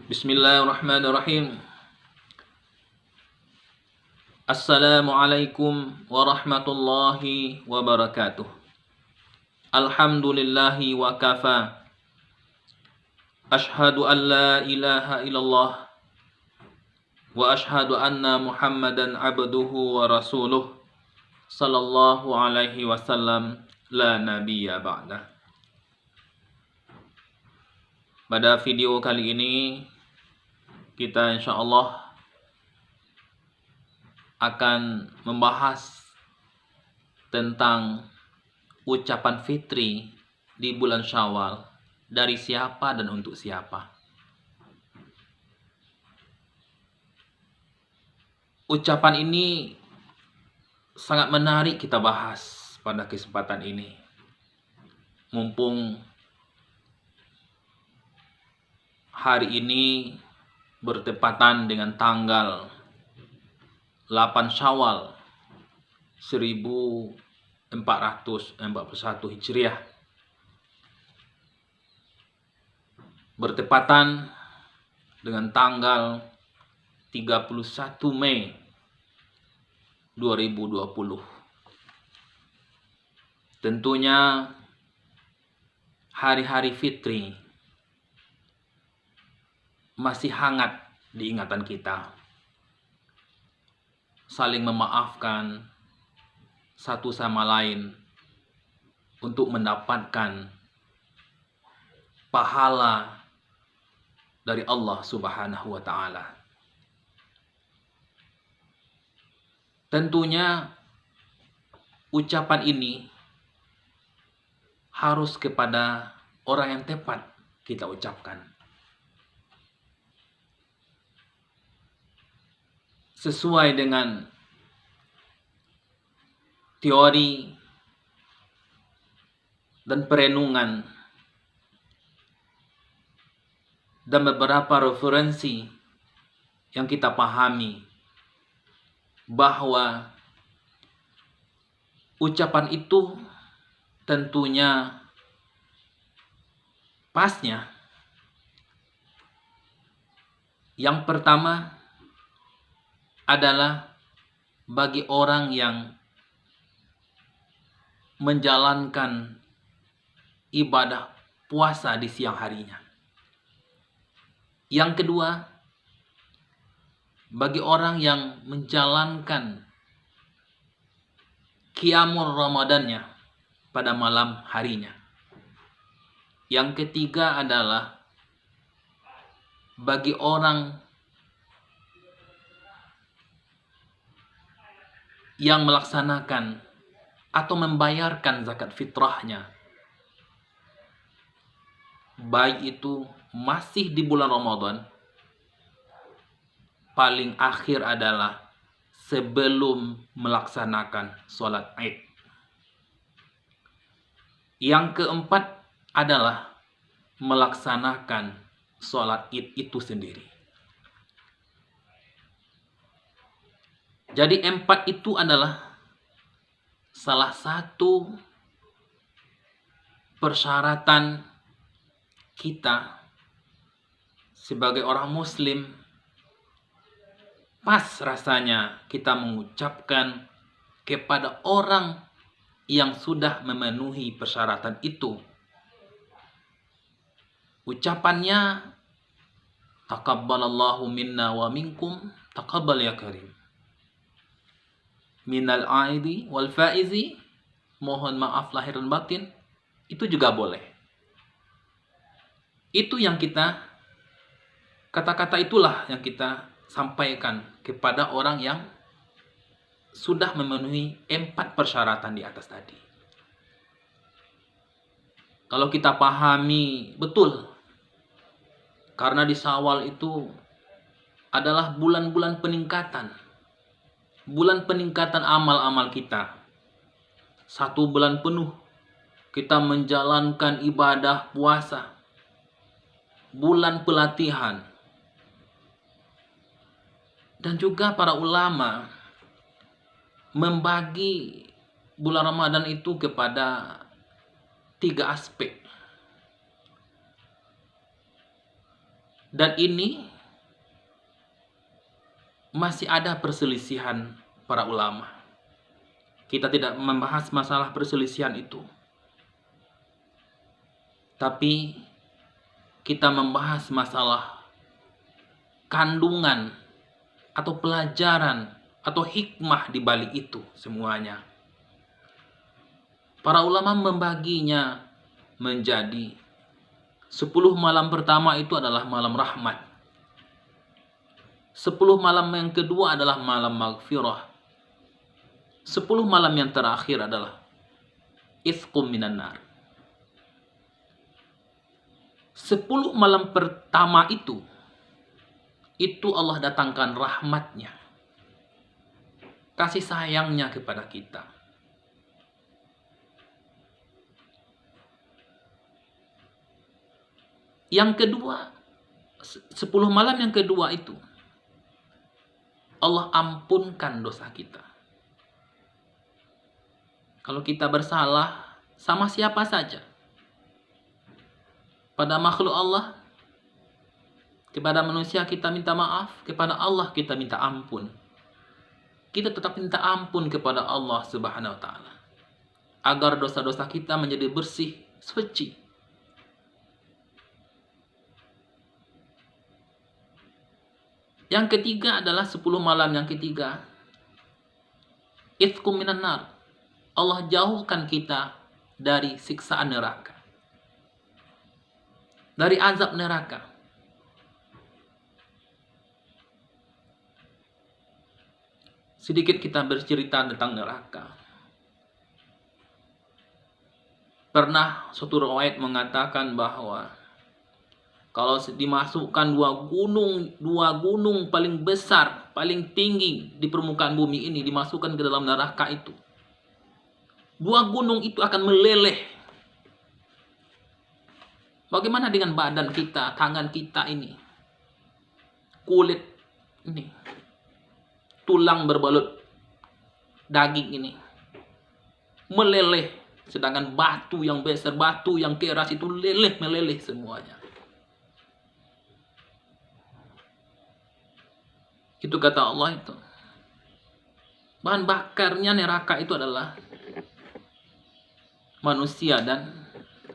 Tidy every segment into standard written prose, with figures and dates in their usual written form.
Bismillahirrahmanirrahim. Assalamualaikum warahmatullahi wabarakatuh. Alhamdulillahi wa kafa. Ashhadu an la ilaha illallah wa ashhadu anna Muhammadan abduhu wa rasuluh sallallahu alaihi wasallam la nabiyya ba'dah. Pada video kali ini kita insyaallah akan membahas tentang ucapan fitri di bulan Syawal, dari siapa dan untuk siapa. Ucapan ini sangat menarik kita bahas pada kesempatan ini. Mumpung hari ini bertepatan dengan tanggal 8 Syawal 1441 Hijriah, bertepatan dengan tanggal 31 Mei 2020. Tentunya hari-hari fitri masih hangat di ingatan kita. Saling memaafkan satu sama lain untuk mendapatkan pahala dari Allah Subhanahu wa Ta'ala. Tentunya ucapan ini harus kepada orang yang tepat kita ucapkan. Sesuai dengan teori dan perenungan dan beberapa referensi yang kita pahami, bahwa ucapan itu tentunya pasnya yang pertama adalah bagi orang yang menjalankan ibadah puasa di siang harinya. Yang kedua, bagi orang yang menjalankan qiyamul Ramadannya pada malam harinya. Yang ketiga adalah bagi orang yang melaksanakan atau membayarkan zakat fitrahnya, baik itu masih di bulan Ramadan, paling akhir adalah sebelum melaksanakan sholat Id. Yang keempat adalah melaksanakan sholat Id itu sendiri. Jadi 4 itu adalah salah satu persyaratan kita sebagai orang muslim. Pas rasanya kita mengucapkan kepada orang yang sudah memenuhi persyaratan itu. Ucapannya, taqabbalallahu minna wa minkum, taqabbal ya karim. Minal aidi wal faizi, mohon maaf lahir dan batin, itu juga boleh. Itu yang kita, kata-kata itulah yang kita sampaikan kepada orang yang sudah memenuhi 4 persyaratan di atas tadi. Kalau kita pahami betul, karena di Syawal itu adalah bulan-bulan peningkatan. Bulan peningkatan amal-amal kita. 1 bulan penuh kita menjalankan ibadah puasa. Bulan pelatihan. Dan juga para ulama membagi bulan Ramadan itu kepada 3 aspek. Dan ini masih ada perselisihan para ulama. Kita tidak membahas masalah perselisihan itu, tapi kita membahas masalah kandungan atau pelajaran atau hikmah di balik itu semuanya. Para ulama membaginya menjadi 10 malam pertama itu adalah malam rahmat. 10 malam yang kedua adalah malam maghfirah. 10 malam yang terakhir adalah itqum minan nar. 10 malam pertama itu Allah datangkan rahmatnya, kasih sayangnya kepada kita. Yang kedua, 10 malam yang kedua itu Allah ampunkan dosa kita. Kalau kita bersalah sama siapa saja, pada makhluk Allah, kepada manusia kita minta maaf, kepada Allah kita minta ampun. Kita tetap minta ampun kepada Allah Subhanahu wa taala agar dosa-dosa kita menjadi bersih, suci. Yang ketiga adalah 10 malam yang ketiga, itqum minan nar. Allah jauhkan kita dari siksaan neraka, dari azab neraka. Sedikit kita bercerita tentang neraka. Pernah suatu riwayat mengatakan bahwa kalau dimasukkan dua gunung paling besar, paling tinggi di permukaan bumi ini, dimasukkan ke dalam neraka itu, 2 gunung itu akan meleleh. Bagaimana dengan badan kita, tangan kita ini, kulit ini, tulang berbalut daging ini, meleleh. Sedangkan batu yang besar, batu yang keras itu meleleh semuanya. Itu kata Allah itu. Bahan bakarnya neraka itu adalah manusia dan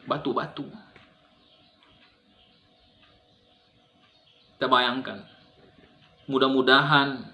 batu-batu. Kita bayangkan. Mudah-mudahan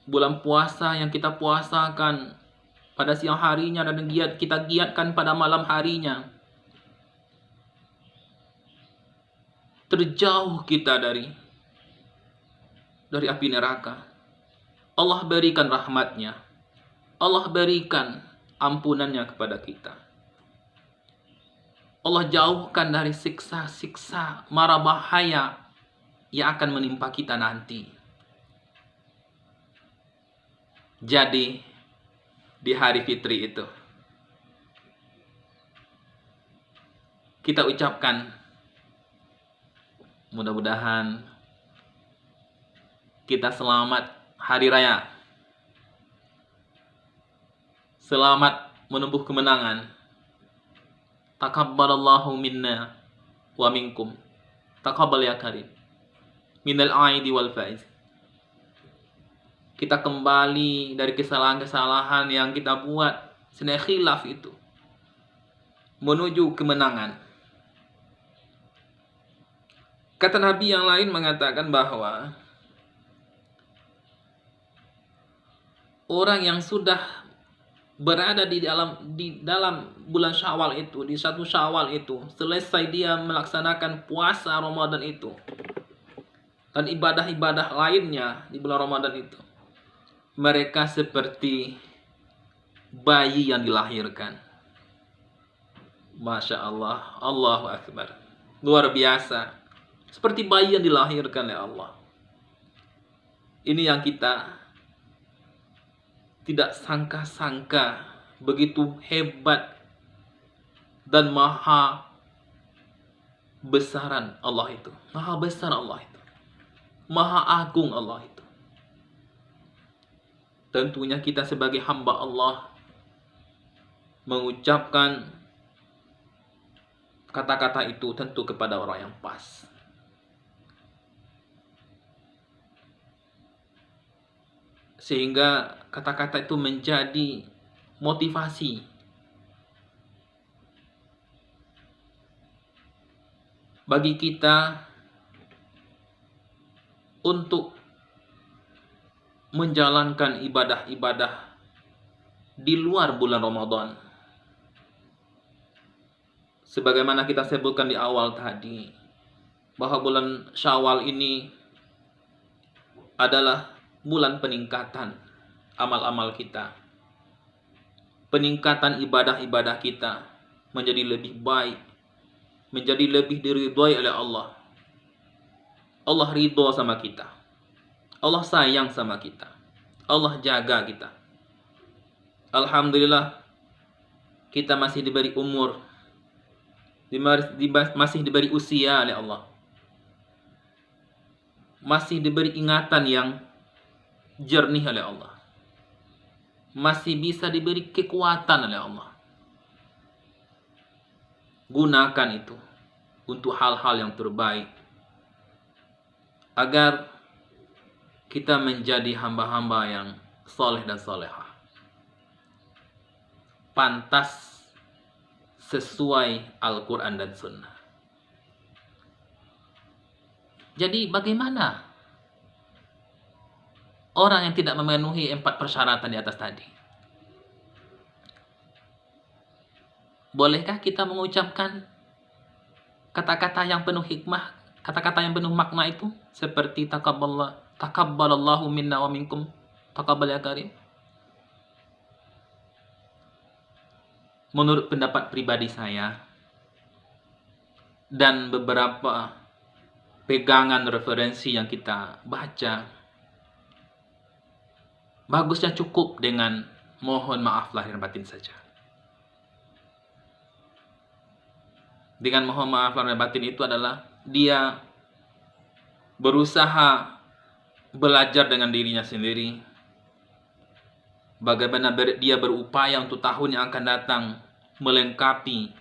bulan puasa yang kita puasakan pada siang harinya dan kita giatkan pada malam harinya, terjauh kita dari api neraka. Allah berikan rahmatnya, Allah berikan ampunannya kepada kita. Allah jauhkan dari siksa-siksa mara bahaya yang akan menimpa kita nanti. Jadi di hari fitri itu kita ucapkan, mudah-mudahan kita selamat hari raya, selamat menempuh kemenangan. Taqabbalallahu minna wa minkum, taqabbal ya karim, minal aidi wal faiz. Kita kembali dari kesalahan-kesalahan yang kita buat, seni khilaf itu, menuju kemenangan. Kata Nabi yang lain mengatakan bahwa orang yang sudah berada di dalam bulan Syawal itu, di 1 Syawal itu, selesai dia melaksanakan puasa Ramadan itu dan ibadah-ibadah lainnya di bulan Ramadan itu, mereka seperti bayi yang dilahirkan. Masya Allah, Allahu Akbar, luar biasa. Seperti bayi yang dilahirkan oleh Allah. Ini yang kita tidak sangka-sangka, begitu hebat dan maha besaran Allah itu. Maha besar Allah itu. Maha agung Allah itu. Tentunya kita sebagai hamba Allah mengucapkan kata-kata itu tentu kepada orang yang pas. Sehingga kata-kata itu menjadi motivasi bagi kita untuk menjalankan ibadah-ibadah di luar bulan Ramadan. Sebagaimana kita sebutkan di awal tadi, bahwa bulan Syawal ini adalah bulan peningkatan amal-amal kita. Peningkatan ibadah-ibadah kita menjadi lebih baik, menjadi lebih diridhoi oleh Allah. Allah ridho sama kita. Allah sayang sama kita. Allah jaga kita. Alhamdulillah kita masih diberi umur, masih diberi usia oleh Allah. Masih diberi ingatan yang jernih oleh Allah. Masih bisa diberi kekuatan oleh Allah. Gunakan itu untuk hal-hal yang terbaik, agar kita menjadi hamba-hamba yang soleh dan solehah, pantas sesuai Al-Quran dan Sunnah. Jadi bagaimana orang yang tidak memenuhi 4 persyaratan di atas tadi? Bolehkah kita mengucapkan kata-kata yang penuh hikmah, kata-kata yang penuh makna itu, seperti takabbalallahu minna wa minkum, taqabbal ya karim? Menurut pendapat pribadi saya dan beberapa pegangan referensi yang kita baca, bagusnya cukup dengan mohon maaf lahir batin saja. Dengan mohon maaf lahir batin itu adalah dia berusaha belajar dengan dirinya sendiri, bagaimana dia berupaya untuk tahun yang akan datang melengkapi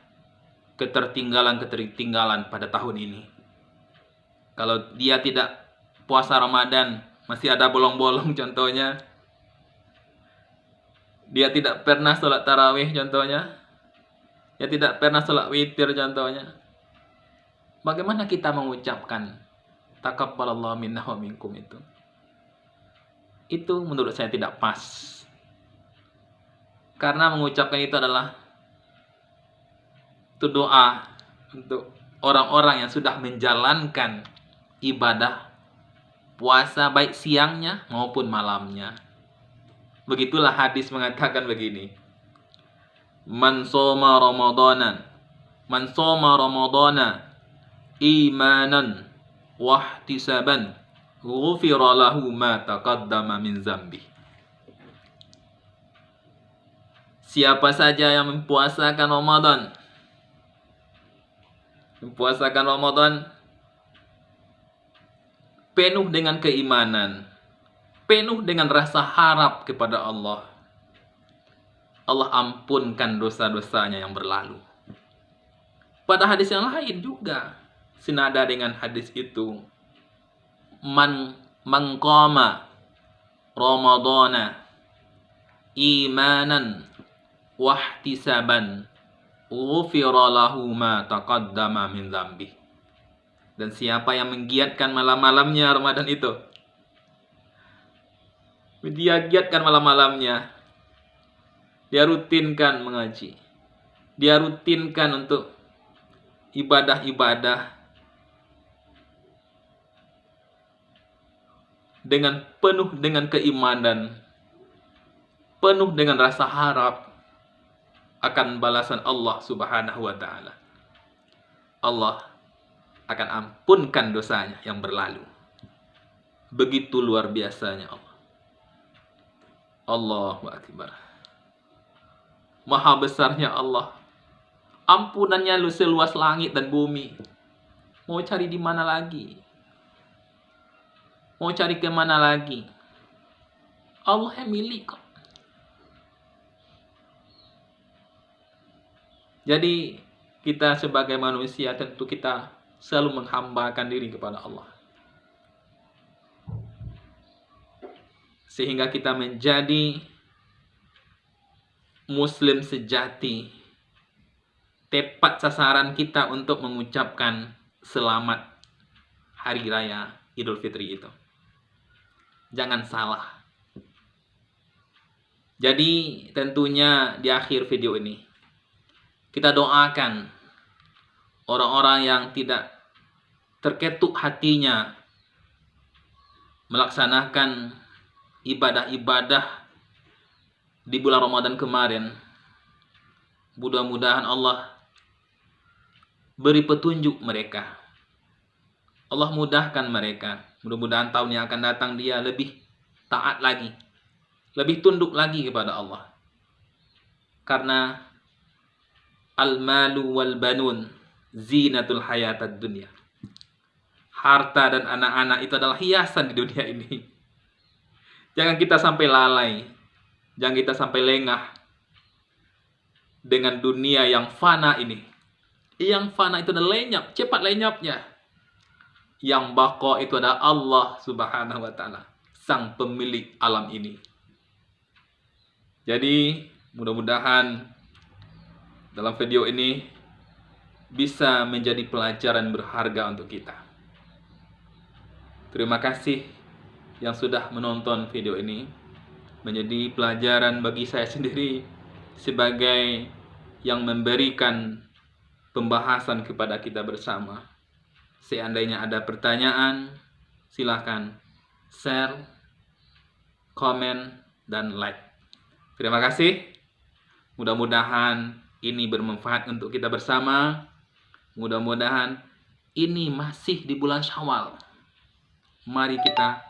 ketertinggalan pada tahun ini. Kalau dia tidak puasa Ramadan, masih ada bolong-bolong contohnya. Dia tidak pernah sholat tarawih contohnya. Dia tidak pernah sholat witir contohnya. Bagaimana kita mengucapkan takabbalallahu minna wa minkum itu? Itu menurut saya tidak pas. Karena mengucapkan itu adalah itu doa untuk orang-orang yang sudah menjalankan ibadah puasa baik siangnya maupun malamnya. Begitulah hadis mengatakan begini: Man shoma Ramadanan imanan wahtisaban ghufira lahu ma taqaddama min zambi. Siapa saja yang mempuasakan Ramadan penuh dengan keimanan, penuh dengan rasa harap kepada Allah, Allah ampunkan dosa-dosanya yang berlalu. Pada hadis yang lain juga senada dengan hadis itu, man qama Ramadana imanan wahtisaban ghufira lahu ma taqaddama min dzambi. Dan siapa yang menggiatkan malam-malamnya Ramadan itu, dia giatkan malam-malamnya, dia rutinkan mengaji, dia rutinkan untuk ibadah-ibadah dengan penuh dengan keimanan, penuh dengan rasa harap akan balasan Allah Subhanahu wa taala. Allah akan ampunkan dosanya yang berlalu. Begitu luar biasanya Allah. Allahu Akbar. Maha besarnya Allah. Ampunannya seluas langit dan bumi. Mau cari di mana lagi? Mau cari ke mana lagi? Allah yang milik kok. Jadi Kita sebagai manusia tentu kita selalu menghambakan diri kepada Allah. Sehingga kita menjadi Muslim sejati. Tepat sasaran kita untuk mengucapkan selamat Hari Raya Idul Fitri itu. Jangan salah. Jadi tentunya di akhir video ini kita doakan orang-orang yang tidak terketuk hatinya melaksanakan ibadah-ibadah di bulan Ramadan kemarin. Mudah-mudahan Allah beri petunjuk mereka. Allah mudahkan mereka. Mudah-mudahan tahun yang akan datang dia lebih taat lagi, lebih tunduk lagi kepada Allah. Karena al-malu wal banun zinatul hayatad dunya. Harta dan anak-anak itu adalah hiasan di dunia ini. Jangan kita sampai lalai, jangan kita sampai lengah dengan dunia yang fana ini. Yang fana itu adalah lenyap, cepat lenyapnya. Yang baqo itu adalah Allah Subhanahu wa taala, sang pemilik alam ini. Jadi, mudah-mudahan dalam video ini bisa menjadi pelajaran berharga untuk kita. Terima kasih yang sudah menonton video ini. Menjadi pelajaran bagi saya sendiri sebagai yang memberikan pembahasan kepada kita bersama. Seandainya ada pertanyaan, silakan share, komen, dan like. Terima kasih. Mudah-mudahan ini bermanfaat untuk kita bersama. Mudah-mudahan ini masih di bulan Syawal. Mari kita